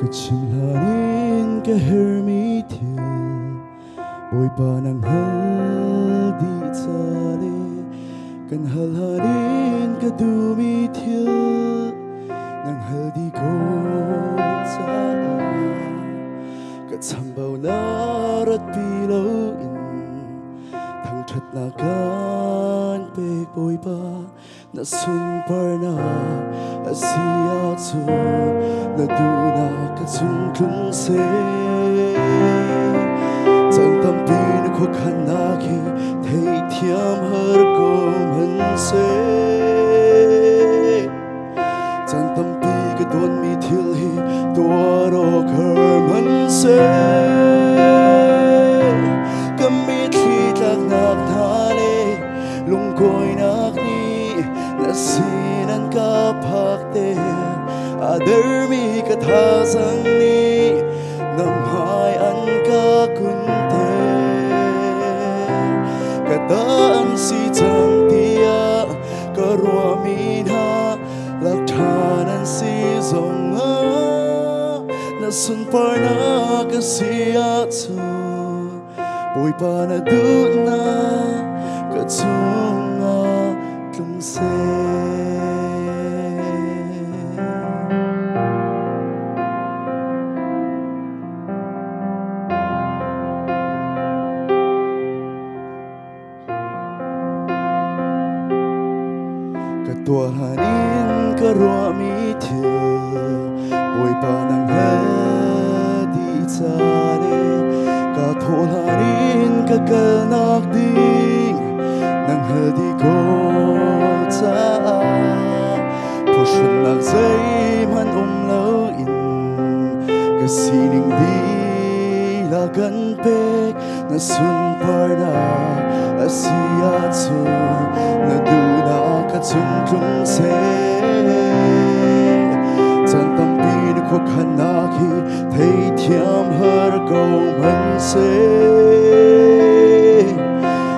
Kachimlanin ka hermitil Boy pa ng haldi tali Kan halhalin ka dumitil Nang haldi ko Katsambaw narat pilawin Tangchat na kan pek boy pa Nasumpar na asiyatsu Naduna katsungklung se Zantampi ko kanaki Thay tiam har ko manse Zantampi ka don mi tilhi Duaro kar manse Kamit litak nak nale Lungkoy nak ni Nasinan ka pakte Adermi katasang ni Namhayan ka kunte Kadaan si Tang Tia Karwamin ha Laktanan si Zonga Nasunpar na kasiyatsu Boy pa na duna Katsunga tlungse Katuahanin karwamitil Boy pa ng hadi tsari Katulanin kakanakding Nang hadi ko tsa Pushun nagzay man umlawin Kasining di laganpek Nasunpar na asiyatsu Naduna katsungklung se Zantampi ko kanaki Thay tiam har ko manse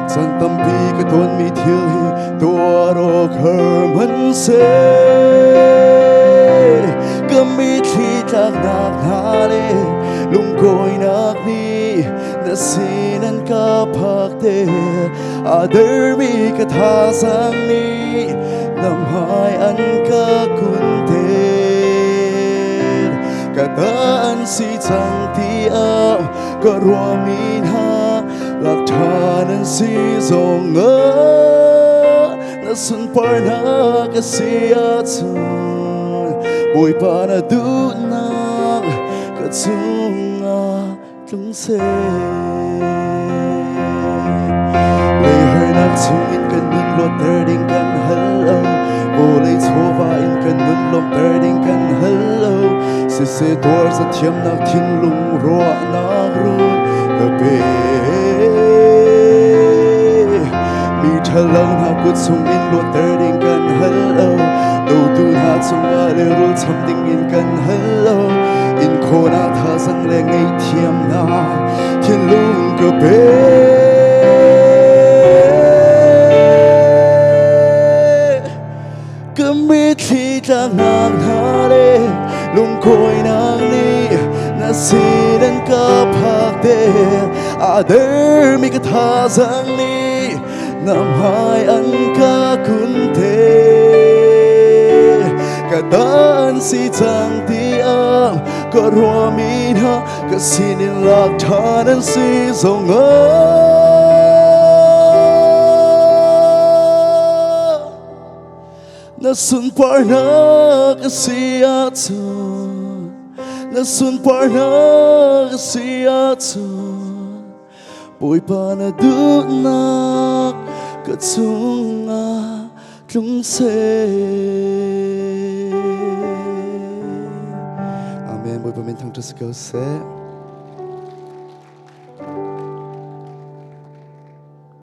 Zantampi ka don mi tilhi Duaro kar manse Kamit litak nak nale Lungkoy nak ni Nasinan ka pakte Adermi katasang ni Namhayan ka kunter Kataan si Tang Tia Karwamin ha Laktanan si Zonga Nasunpar na kasiyatsu Boy pa na dunang Katsunga tlungse Lay nak tsungin kan nun lo terding kan hello Bolay tsovain kan nun lo terding kan hello Sisi dor sa tiam nak tinlung roa nak run Gabi Mi talaw na kut tsungin lo terding kan hello Do dun ha tsunga lirul tsam kan hello In ko na tasang lengay tiam na tinlung gabi Kamit litak ng hari Lungkoy nang ni Nasinan ka pakte Adermi katasang ni Namhayan ka kunte Kadaan si Tang Tia Karwamin ha Kasinin laktanan si Zonga Nasunpar na kasiyatsu Nasunpar na kasiyatsu Boy pa na dunak Katsunga tlungse Amen. Boy pa min tang tusikaw se